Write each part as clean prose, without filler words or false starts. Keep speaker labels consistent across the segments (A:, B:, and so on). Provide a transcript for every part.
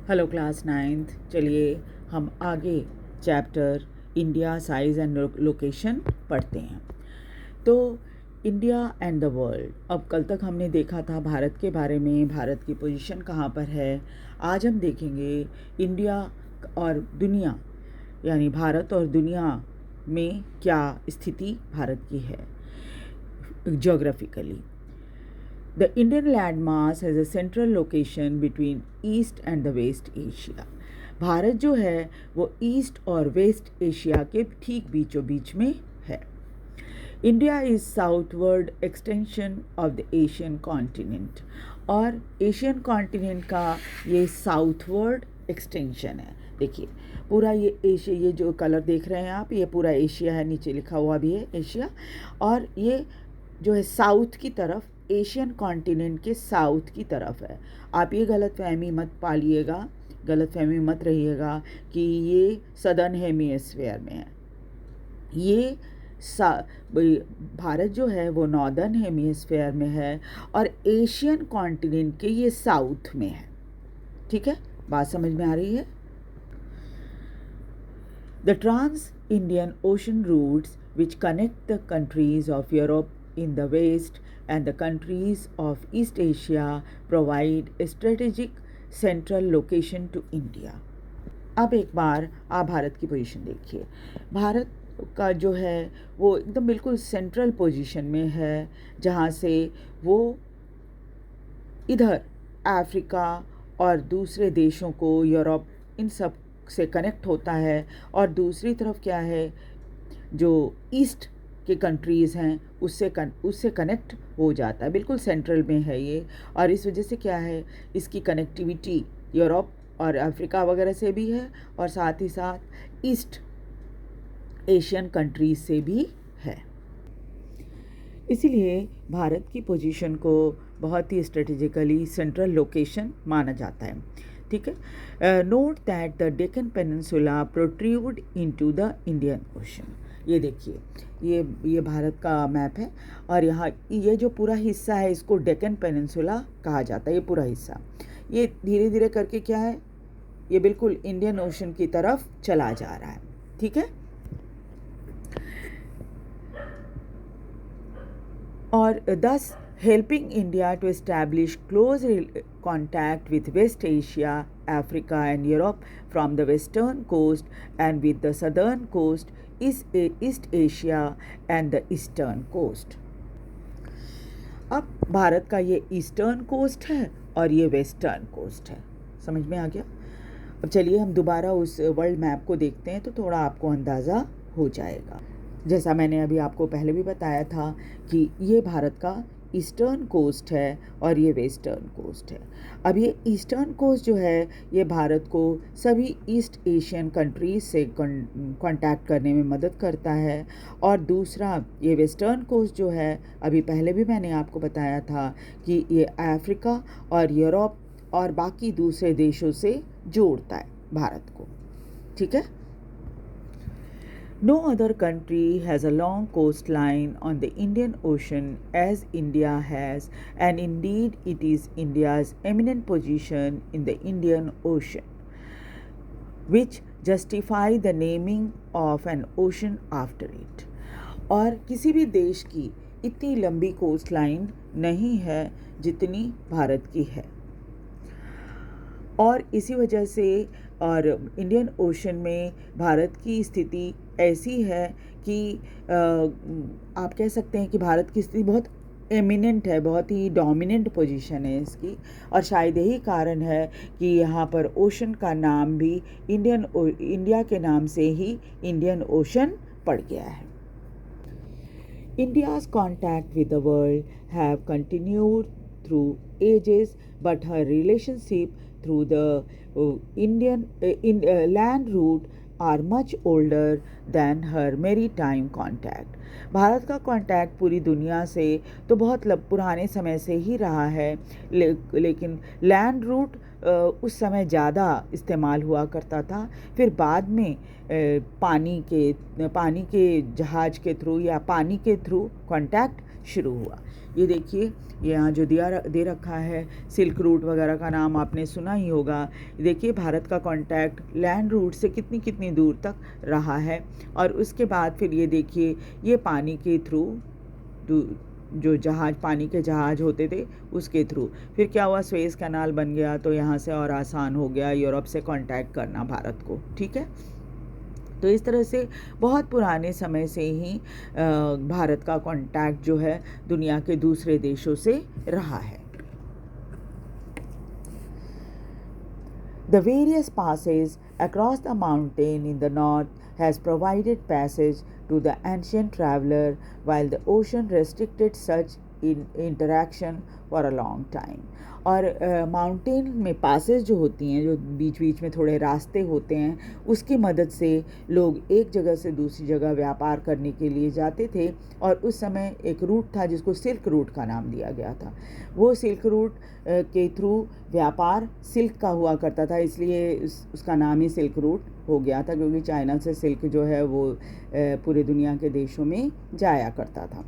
A: Hello class ninth. चलिए हम आगे chapter India size and location पढ़ते हैं। तो इंडिया एंड द वर्ल्ड, अब कल तक हमने देखा था भारत के बारे में, भारत की पोजीशन कहाँ पर है। आज हम देखेंगे इंडिया और दुनिया, यानी भारत और दुनिया में क्या स्थिति भारत की है geographically. The Indian landmass has a central location between East and the West Asia. Bharat जो है वो ईस्ट और वेस्ट एशिया के ठीक बीचों बीच में है। India is southward extension of the Asian continent, और एशियन कॉन्टिनेंट का ये साउथवर्ड एक्सटेंशन है। देखिए पूरा ये एशिया, ये जो कलर देख रहे हैं आप, ये पूरा एशिया है, नीचे लिखा हुआ भी है एशिया, और ये जो है साउथ की तरफ, एशियन कॉन्टिनेंट के साउथ की तरफ है। आप ये गलतफहमी मत पालिएगा, गलतफहमी मत रहिएगा कि ये सदर्न हेमिस्फीयर में है। ये भारत जो है वो नॉर्दर्न हेमिस्फीयर में है और एशियन कॉन्टिनेंट के ये साउथ में है। ठीक है, बात समझ में आ रही है। The Trans-Indian Ocean routes which connect the countries of Europe in the west and the countries of East Asia provide a strategic central location to India. अब एक बार आप भारत की पोजीशन देखिए। भारत का जो है वो एकदम बिल्कुल सेंट्रल पोजीशन में है, जहाँ से वो इधर अफ्रीका और दूसरे देशों को, यूरोप, इन सब से कनेक्ट होता है, और दूसरी तरफ क्या है, जो ईस्ट के कंट्रीज़ हैं उससे कनेक्ट हो जाता है। बिल्कुल सेंट्रल में है ये, और इस वजह से क्या है, इसकी कनेक्टिविटी यूरोप और अफ्रीका वगैरह से भी है, और साथ ही साथ ईस्ट एशियन कंट्रीज से भी है। इसीलिए भारत की पोजीशन को बहुत ही स्ट्रेटेजिकली सेंट्रल लोकेशन माना जाता है। ठीक है। Note that the Deccan peninsula protrude into the Indian ocean. ये देखिए, ये भारत का मैप है, और यहाँ ये जो पूरा हिस्सा है इसको डेक्कन पेनिनसुला कहा जाता है। ये पूरा हिस्सा ये धीरे धीरे करके क्या है, ये बिल्कुल इंडियन ओशन की तरफ चला जा रहा है। ठीक है, और thus helping India to establish close contact with West Asia, Africa and Europe from the western coast and with the southern coast, East Asia and the eastern coast. अब भारत का ये ईस्टर्न कोस्ट है और ये वेस्टर्न कोस्ट है। समझ में आ गया। अब चलिए हम दोबारा उस वर्ल्ड मैप को देखते हैं तो थोड़ा आपको अंदाज़ा हो जाएगा। जैसा मैंने अभी आपको पहले भी बताया था कि ये भारत का ईस्टर्न कोस्ट है और ये वेस्टर्न कोस्ट है। अब ये ईस्टर्न कोस्ट जो है ये भारत को सभी ईस्ट एशियन कंट्रीज से कांटेक्ट करने में मदद करता है, और दूसरा ये वेस्टर्न कोस्ट जो है, अभी पहले भी मैंने आपको बताया था कि ये अफ्रीका और यूरोप और बाकी दूसरे देशों से जोड़ता है भारत को। ठीक है। No other country has a long coastline on the Indian Ocean as India has, and indeed it is India's eminent position in the Indian Ocean which justify the naming of an ocean after it. और किसी भी देश की इतनी लंबी coast line नहीं है जितनी भारत की है, और इसी वजह से और इंडियन ओशन में भारत की स्थिति ऐसी है कि आप कह सकते हैं कि भारत की स्थिति बहुत एमिनेंट है, बहुत ही डोमिनेंट पोजीशन है इसकी, और शायद यही कारण है कि यहाँ पर ओशन का नाम भी इंडिया के नाम से ही इंडियन ओशन पड़ गया है। India's contact with the world have continued through ages, but her relationship through the land route are much older than her maritime contact. Bharat का कांटेक्ट पूरी दुनिया से तो बहुत पुराने समय से ही रहा है, लेकिन लैंड रूट उस समय ज़्यादा इस्तेमाल हुआ करता था। फिर बाद में पानी के जहाज़ के थ्रू या पानी के थ्रू कांटेक्ट शुरू हुआ। ये देखिए यहाँ जो दे रखा है सिल्क रूट वगैरह का नाम आपने सुना ही होगा। देखिए भारत का कांटेक्ट लैंड रूट से कितनी कितनी दूर तक रहा है। और उसके बाद फिर ये देखिए ये पानी के थ्रू जो जहाज पानी के जहाज होते थे उसके थ्रू फिर क्या हुआ, स्वेज कैनाल बन गया, तो यहाँ से और आसान हो गया यूरोप से कांटेक्ट करना भारत को। ठीक है, तो इस तरह से बहुत पुराने समय से ही भारत का कांटेक्ट जो है दुनिया के दूसरे देशों से रहा है। The various passes across the mountain in the north has provided passage to the ancient traveler, while the ocean restricted such interaction for a long time. और माउंटेन में पासेस जो होती हैं, जो बीच बीच में थोड़े रास्ते होते हैं, उसकी मदद से लोग एक जगह से दूसरी जगह व्यापार करने के लिए जाते थे। और उस समय एक रूट था जिसको सिल्क रूट का नाम दिया गया था। वो सिल्क रूट के थ्रू व्यापार सिल्क का हुआ करता था, इसलिए उसका नाम ही सिल्क रूट हो गया था, क्योंकि चाइना से सिल्क जो है वो पूरे दुनिया के देशों में जाया करता था।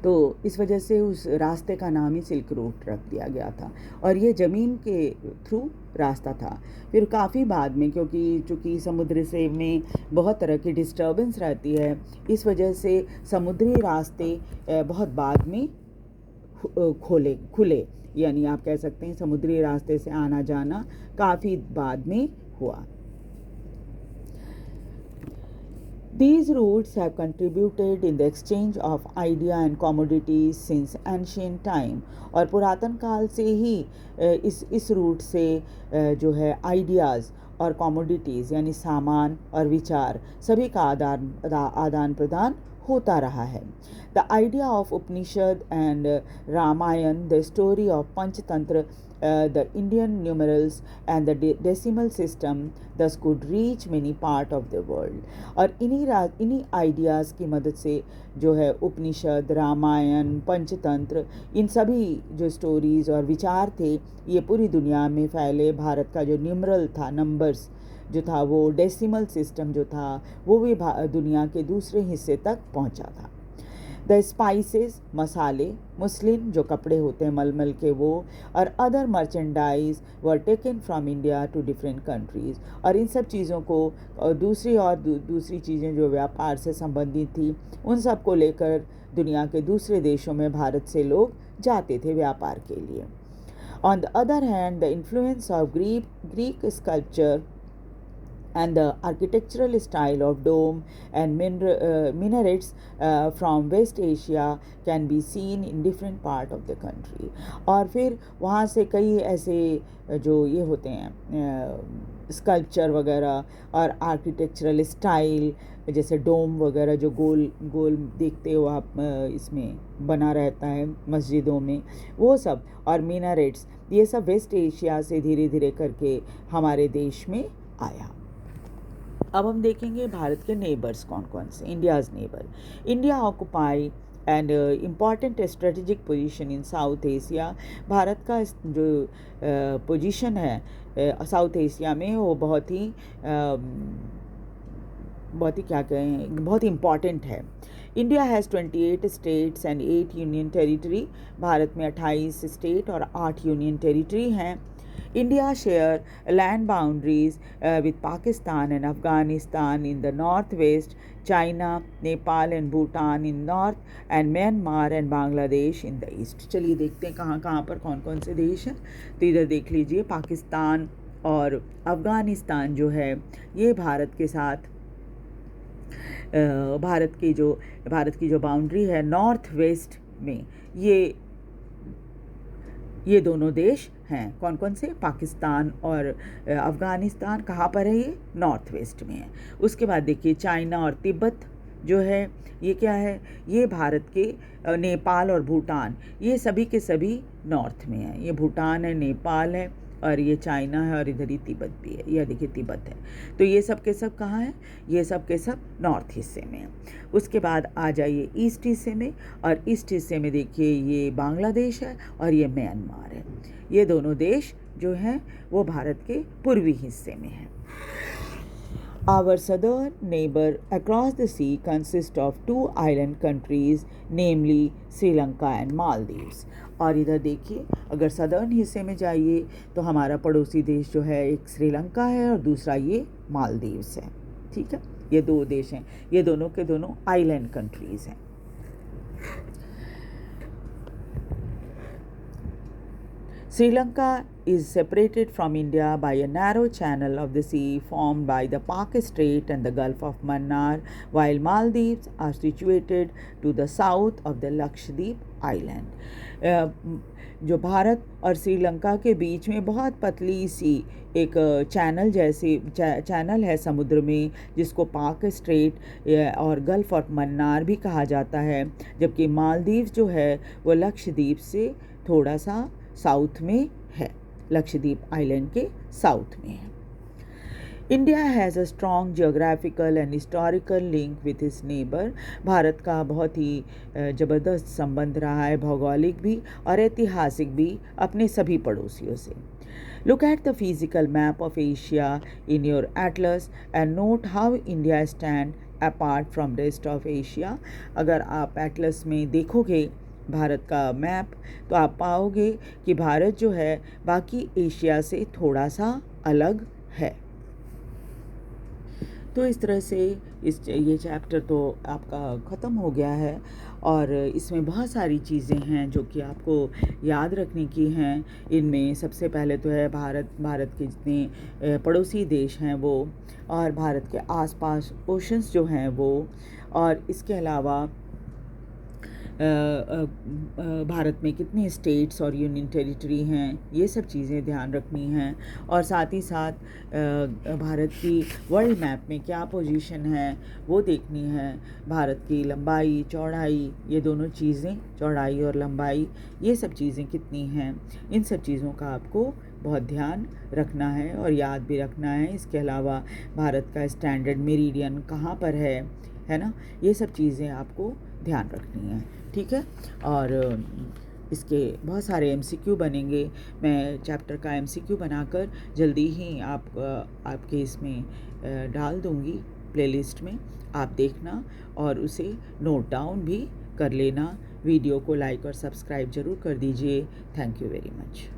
A: तो इस वजह से उस रास्ते का नाम ही सिल्क रूट रख दिया गया था। और ये ज़मीन के थ्रू रास्ता था। फिर काफ़ी बाद में, क्योंकि चूँकि समुद्र से में बहुत तरह की डिस्टर्बेंस रहती है, इस वजह से समुद्री रास्ते बहुत बाद में खुले, यानी आप कह सकते हैं समुद्री रास्ते से आना जाना काफ़ी बाद में हुआ। These routes have contributed in the exchange of idea and commodities since ancient time। और पुरातन काल से ही इस रूट से जो है आइडियाज़ और कमोडिटीज़ यानी सामान और विचार सभी का आदान प्रदान होता रहा है। The idea of Upanishad and Ramayana, the story of Panchatantra, the Indian numerals and the decimal system thus could reach many part of the world। और इन्हीं आइडियाज़ की मदद से जो है उपनिषद, रामायण, पंचतंत्र, इन सभी जो स्टोरीज़ और विचार थे ये पूरी दुनिया में फैले। भारत का जो न्यूमरल था, नंबर्स जो था, वो डेसिमल सिस्टम जो था, वो भी दुनिया के दूसरे हिस्से तक पहुंचा था। द स्पाइसेस, मसाले, मुस्लिम जो कपड़े होते हैं मलमल के, वो और other merchandise were taken from India to different countries. और इन सब चीज़ों को दूसरी चीज़ें जो व्यापार से संबंधित थी उन सब को लेकर दुनिया के दूसरे देशों में भारत से लोग जाते थे व्यापार के लिए। On the other hand the influence of Greek sculpture and the architectural style of dome and minarets from West Asia can be seen in different part of the country। और फिर वहाँ से कई ऐसे जो ये होते हैं स्कल्पचर वगैरह और आर्किटेक्चरल स्टाइल, जैसे डोम वगैरह जो गोल गोल देखते हो आप, इसमें बना रहता है मस्जिदों में, वो सब, और मीनारेट्स, ये सब वेस्ट एशिया से धीरे धीरे करके हमारे देश में आया। अब हम देखेंगे भारत के नेबर्स कौन कौन से। India's neighbour, India occupy and important strategic position in south Asia. Bharat का जो पोजीशन है साउथ एशिया में वो बहुत ही क्या कहें, बहुत इम्पॉर्टेंट है। India has 28 states and 8 union territory. Bharat में 28 स्टेट और 8 यूनियन टेरिटरी हैं। India share land boundaries with Pakistan and Afghanistan in the northwest, China, Nepal and Bhutan in north, and Myanmar and Bangladesh in the east। चलिए देखते हैं कहाँ कहाँ पर कौन कौन से देश हैं। तो इधर देख लीजिए, पाकिस्तान और अफ़गानिस्तान जो है ये भारत के साथ भारत की जो बाउंड्री है नॉर्थ वेस्ट में, ये दोनों देश हैं। कौन कौन से? पाकिस्तान और अफ़गानिस्तान कहाँ पर है? ये नॉर्थ वेस्ट में है। उसके बाद देखिए चाइना और तिब्बत जो है ये क्या है? ये भारत के नेपाल और भूटान, ये सभी के सभी नॉर्थ में है। ये भूटान है, नेपाल है और ये चाइना है और इधर ही तिब्बत भी है। यह देखिए तिब्बत है। तो ये सब के सब कहाँ हैं? ये सब के सब नॉर्थ हिस्से में हैं। उसके बाद आ जाइए ईस्ट हिस्से में, और ईस्ट हिस्से में देखिए ये बांग्लादेश है और ये म्यांमार है। ये दोनों देश जो हैं वो भारत के पूर्वी हिस्से में हैं। Our southern neighbor across the sea consists of two island countries, namely Sri Lanka and Maldives. और इधर देखिए, अगर सदर्न हिस्से में जाइए तो हमारा पड़ोसी देश जो है एक श्रीलंका है और दूसरा ये मालदीव्स है। ठीक है, ये दो देश हैं, ये दोनों के दोनों आइलैंड कंट्रीज़ हैं। Sri Lanka is separated from India by a narrow channel of the sea formed by the Pak Strait and the Gulf of Mannar, while Maldives are situated to the south of the Lakshadweep island. जो भारत और श्रीलंका के बीच में बहुत पतली सी एक channel है समुद्र में, जिसको पाक स्ट्रेट और गल्फ ऑफ मन्नार भी कहा जाता है, जबकि मालदीव जो है वो लक्षद्वीप से थोड़ा सा साउथ में है, लक्षद्वीप आइलैंड के साउथ में है। India has a strong geographical and historical link with his neighbour. Bharat का बहुत ही ज़बरदस्त संबंध रहा है, भौगोलिक भी और ऐतिहासिक भी, अपने सभी पड़ोसियों से। Look at the physical map of Asia in your atlas and note how India stand apart from rest of Asia. अगर आप एटलस में देखोगे भारत का मैप तो आप पाओगे कि भारत जो है बाकी एशिया से थोड़ा सा अलग है। तो इस तरह से ये चैप्टर तो आपका ख़त्म हो गया है और इसमें बहुत सारी चीज़ें हैं जो कि आपको याद रखने की हैं। इनमें सबसे पहले तो है भारत के जितने पड़ोसी देश हैं वो, और भारत के आसपास ओशंस जो हैं वो, और इसके अलावा भारत में कितने स्टेट्स और यूनियन टेरिटरी हैं, ये सब चीज़ें ध्यान रखनी हैं। और साथ ही साथ भारत की वर्ल्ड मैप में क्या पोजीशन है वो देखनी है। भारत की लंबाई चौड़ाई, ये दोनों चीज़ें, चौड़ाई और लंबाई, ये सब चीज़ें कितनी हैं, इन सब चीज़ों का आपको बहुत ध्यान रखना है और याद भी रखना है। इसके अलावा भारत का स्टैंडर्ड मेरिडियन कहाँ पर है ना, ये सब चीज़ें आपको ध्यान रखनी है। ठीक है, और इसके बहुत सारे MCQ बनेंगे। मैं चैप्टर का MCQ बनाकर जल्दी ही आपके इसमें डाल दूँगी प्लेलिस्ट में, आप देखना और उसे नोट डाउन भी कर लेना। वीडियो को लाइक और सब्सक्राइब ज़रूर कर दीजिए। Thank you very much.